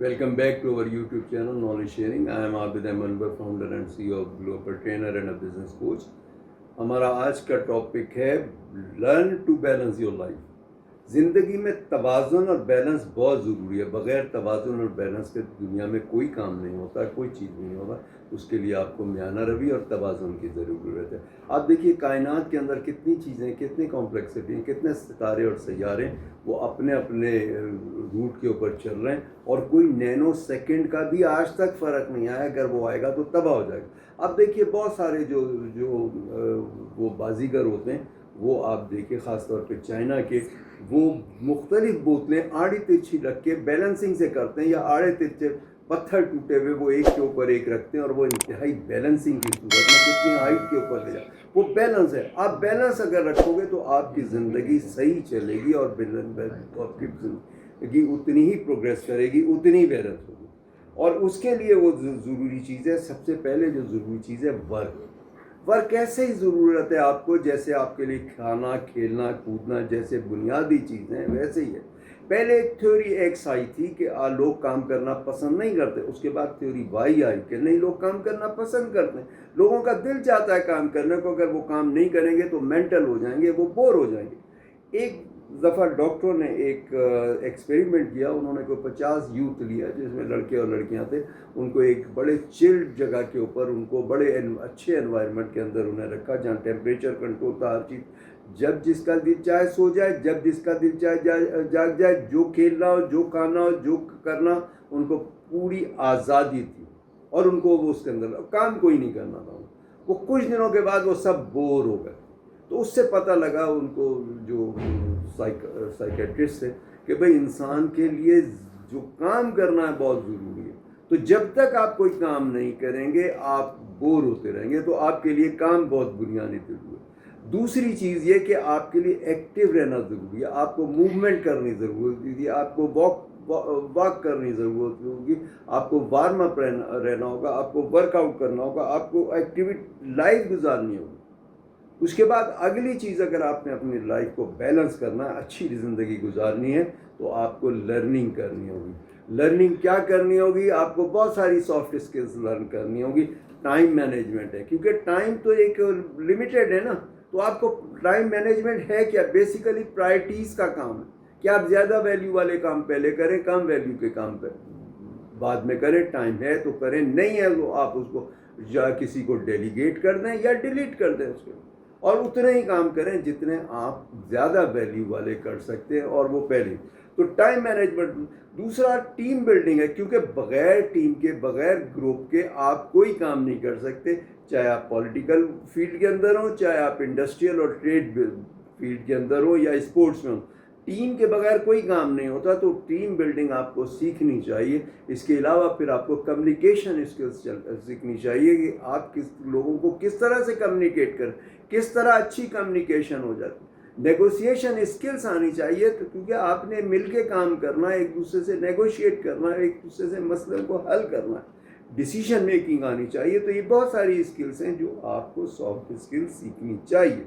Welcome back to our YouTube channel, Knowledge Sharing. I am Abid Amanbar, founder and CEO of Global Trainer and a business coach. हमारा आज का topic है learn to balance your life. ज़िंदगी में तवाज़ुन और balance बहुत ज़रूरी है. बग़ैर तवाज़ुन और बैलेंस के दुनिया में कोई काम नहीं होता, कोई चीज़ नहीं होगा. उसके लिए आपको म्याना रवि और तवाज़ुन की ज़रूरत है. आप देखिए कायनात के अंदर कितनी चीज़ें, कितनी कॉम्प्लेक्सिटी हैं, कितने सितारे और सैयारे वो अपने अपने रूट के ऊपर चल रहे हैं और कोई नैनो सेकंड का भी आज तक फ़र्क नहीं आया. अगर वो आएगा तो तबाह हो जाएगा. अब देखिए बहुत सारे जो वो बाजीगर होते हैं वो आप देखिए ख़ास तौर पे चाइना के, वो मुख्तलिफ बोतलें आड़ी तिरछी रख के बैलेंसिंग से करते हैं, या आड़े तिरछे पत्थर टूटे हुए वो एक के ऊपर एक रखते हैं और वो इंतहाई बैलेंसिंग की सूरत में कितनी हाइट के ऊपर ले जाए. वो बैलेंस है. आप बैलेंस अगर रखोगे तो आपकी ज़िंदगी सही चलेगी और आपकी ज़िंदगी उतनी ही प्रोग्रेस करेगी, उतनी बैलेंस होगी. और उसके लिए वो ज़रूरी चीज़ है, सबसे पहले जो ज़रूरी चीज़ है वर्क ऐसे ही ज़रूरत है आपको जैसे आपके लिए खाना, खेलना, कूदना जैसे बुनियादी चीज़ें हैं वैसे ही है. पहले एक थ्योरी एक्स आई थी कि लोग काम करना पसंद नहीं करते. उसके बाद थ्योरी वाई आई कि नहीं, लोग काम करना पसंद करते हैं. लोगों का दिल चाहता है काम करने को. अगर वो काम नहीं करेंगे तो मेंटल हो जाएंगे, वो बोर हो जाएंगे. एक दफ़ा डॉक्टरों ने एक एक्सपेरिमेंट किया. उन्होंने कोई 50 यूथ लिया जिसमें लड़के और लड़कियां थे. उनको एक बड़े चिल्ड जगह के ऊपर, उनको बड़े अच्छे एनवायरनमेंट के अंदर उन्हें रखा जहाँ टेम्परेचर कंट्रोल था, हर चीज़. जब जिसका दिल चाहे सो जाए, जब जिसका दिल चाहे जाग जाए. जो खेलना हो, जो खाना हो, जो करना, उनको पूरी आज़ादी थी और उनको वो उसके अंदर काम कोई नहीं करना था. वो कुछ दिनों के बाद वो सब बोर हो गए. तो उससे पता लगा उनको, जो साइकेट्रिस्ट थे, कि भाई इंसान के लिए जो काम करना है बहुत ज़रूरी है. तो जब तक आप कोई काम नहीं करेंगे आप बोर होते रहेंगे. तो आपके लिए काम बहुत बुनियादी ज़रूरी है. दूसरी चीज़ ये कि आपके लिए एक्टिव रहना ज़रूरी है. आपको मूवमेंट करनी ज़रूरी है. आपको वॉक करनी ज़रूरत होगी. आपको वार्म अप रहना होगा. आपको वर्कआउट करना होगा. आपको एक्टिविटी लाइफ गुजारनी होगी. उसके बाद अगली चीज़, अगर आपने अपनी लाइफ को बैलेंस करना है, अच्छी ज़िंदगी गुजारनी है, तो आपको लर्निंग करनी होगी. लर्निंग क्या करनी होगी? आपको बहुत सारी सॉफ्ट स्किल्स लर्न करनी होगी. टाइम मैनेजमेंट है, क्योंकि टाइम तो एक लिमिटेड है ना. तो आपको टाइम मैनेजमेंट है क्या? बेसिकली प्रायोरिटीज़ का काम है कि आप ज़्यादा वैल्यू वाले काम पहले करें, कम वैल्यू के काम बाद में करें. टाइम है तो करें, नहीं है तो आप उसको या किसी को डेलीगेट कर दें या डिलीट कर दें उसके, और उतने ही काम करें जितने आप ज़्यादा वैल्यू वाले कर सकते हैं, और वो पहले. तो टाइम मैनेजमेंट. दूसरा टीम बिल्डिंग है, क्योंकि बग़ैर टीम के, बग़ैर ग्रुप के आप कोई काम नहीं कर सकते. चाहे आप पॉलिटिकल फील्ड के अंदर हो, चाहे आप इंडस्ट्रियल और ट्रेड फील्ड के अंदर हो, या स्पोर्ट्स में हो. टीम के बगैर कोई काम नहीं होता. तो टीम बिल्डिंग आपको सीखनी चाहिए. इसके अलावा फिर आपको कम्युनिकेशन स्किल्स सीखनी चाहिए कि आप लोगों को किस तरह से कम्युनिकेट करें, किस तरह अच्छी कम्युनिकेशन हो जाती. नेगोशिएशन स्किल्स आनी चाहिए. तो क्योंकि आपने मिल के काम करना है, एक दूसरे से नेगोशिएट करना है, एक दूसरे से मसले को हल करना है. डिसीजन मेकिंग आनी चाहिए. तो ये बहुत सारी स्किल्स हैं जो आपको सॉफ्ट स्किल्स सीखनी चाहिए.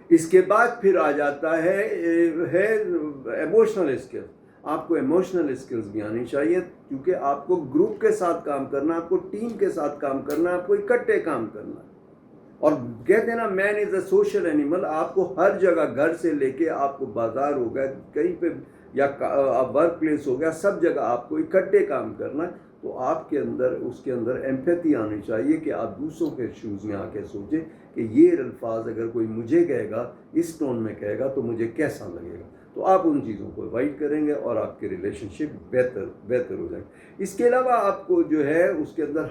इसके बाद फिर आ जाता है इमोशनल स्किल्स. आपको इमोशनल स्किल्स भी आनी चाहिए, क्योंकि आपको ग्रुप के साथ काम करना, आपको टीम के साथ काम करना, आपको इकट्ठे काम करना. और कहते हैं ना, man is a social animal. आपको हर जगह, घर से लेके आपको बाजार हो गया, कहीं पे, या वर्क प्लेस हो गया, सब जगह आपको इकट्ठे काम करना है. तो आपके अंदर, उसके अंदर एम्पैथी आनी चाहिए कि आप दूसरों के शूज़ में आके सोचें कि ये अल्फाज अगर कोई मुझे कहेगा, इस टोन में कहेगा, तो मुझे कैसा लगेगा. तो आप उन चीज़ों को अवॉइड करेंगे और आपके रिलेशनशिप बेहतर हो जाएंगे. इसके अलावा आपको जो है उसके अंदर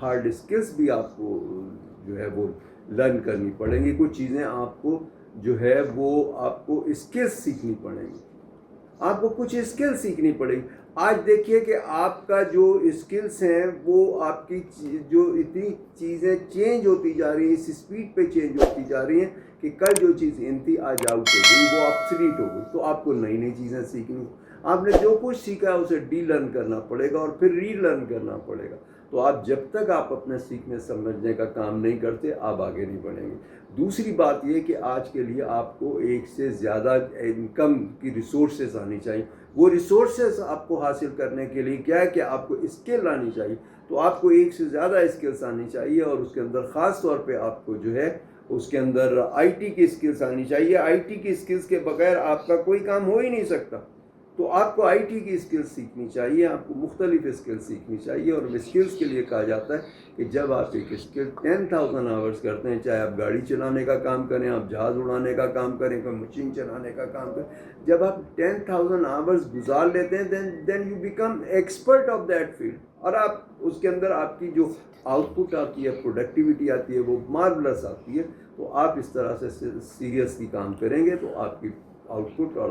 हार्ड स्किल्स भी आपको जो है वो लर्न करनी पड़ेंगी. कुछ चीज़ें आपको जो है वो आपको स्किल्स सीखनी पड़ेंगी. आपको कुछ स्किल सीखनी पड़ेगी. आज देखिए कि आपका जो स्किल्स हैं वो आपकी जो इतनी चीज़ें चेंज होती जा रही हैं, इस स्पीड पे चेंज होती जा रही हैं कि कल जो चीज़ इन थी आज आउट हो गई, वो ऑब्सोलीट हो गई. तो आपको नई नई चीज़ें सीखनी. आपने जो कुछ सीखा है उसे डी लर्न करना पड़ेगा और फिर री लर्न करना पड़ेगा. तो आप जब तक आप अपने सीखने समझने का काम नहीं करते, आप आगे नहीं बढ़ेंगे. دوسری بات یہ کہ آج کے لیے آپ کو ایک سے زیادہ انکم کی ریسورسز آنی چاہیے. وہ ریسورسز آپ کو حاصل کرنے کے لیے کیا ہے کہ آپ کو اسکل آنی چاہیے. تو آپ کو ایک سے زیادہ اسکلس آنی چاہیے، اور اس کے اندر خاص طور پہ آپ کو جو ہے اس کے اندر آئی ٹی کی اسکلس آنی چاہیے. آئی ٹی کی اسکلس کے بغیر آپ کا کوئی کام ہو ہی نہیں سکتا. تو آپ کو آئی ٹی کی اسکلس سیکھنی چاہیے، آپ کو مختلف اسکلس سیکھنی چاہیے. اور اسکلس کے لیے کہا جاتا ہے کہ جب آپ ایک اسکل 10,000 آورس کرتے ہیں، چاہے آپ گاڑی چلانے کا کام کریں، آپ جہاز اڑانے کا کام کریں، کوئی مشین چلانے کا کام کریں، جب آپ 10,000 آورس گزار لیتے ہیں then you become expert of that field. اور آپ اس کے اندر آپ کی جو آؤٹ پٹ آتی ہے، پروڈکٹیوٹی آتی ہے، وہ مارولس آتی ہے. تو آپ اس طرح سے سیریسلی کام کریں گے تو آپ کی آؤٹ پٹ اور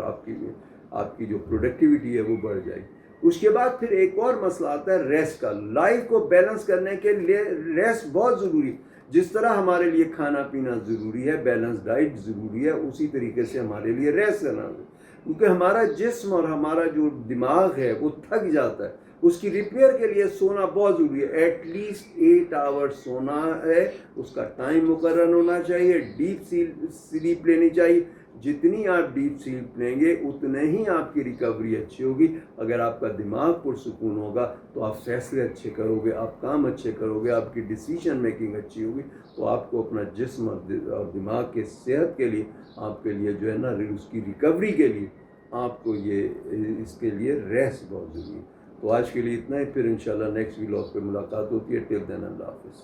آپ کی جو پروڈکٹیوٹی ہے وہ بڑھ جائے گی. اس کے بعد پھر ایک اور مسئلہ آتا ہے ریسٹ کا. لائف کو بیلنس کرنے کے لیے ریسٹ بہت ضروری ہے. جس طرح ہمارے لیے کھانا پینا ضروری ہے، بیلنس ڈائٹ ضروری ہے، اسی طریقے سے ہمارے لیے ریسٹ کرنا ضروری ہے. کیونکہ ہمارا جسم اور ہمارا جو دماغ ہے وہ تھک جاتا ہے. اس کی ریپیئر کے لیے سونا بہت ضروری ہے. ایٹ لیسٹ 8 آور سونا ہے، اس کا ٹائم مقرر ہونا چاہیے. ڈیپ سلیپ لینی چاہیے. جتنی آپ ڈیپ سلیپ لیں گے اتنے ہی آپ کی ریکوری اچھی ہوگی. اگر آپ کا دماغ پرسکون ہوگا تو آپ فیصلے اچھے کرو گے، آپ کام اچھے کرو گے، آپ کی ڈیسیژن میکنگ اچھی ہوگی. تو آپ کو اپنا جسم اور دماغ کے صحت کے لیے، آپ کے لیے جو ہے نا اس کی ریکوری کے لیے آپ کو اس کے لیے ریسٹ بہت ضروری ہے. تو آج کے لیے اتنا ہی. پھر انشاءاللہ نیکسٹ ولاگ پہ ملاقات ہوتی ہے. ٹل دین اللہ حافظ.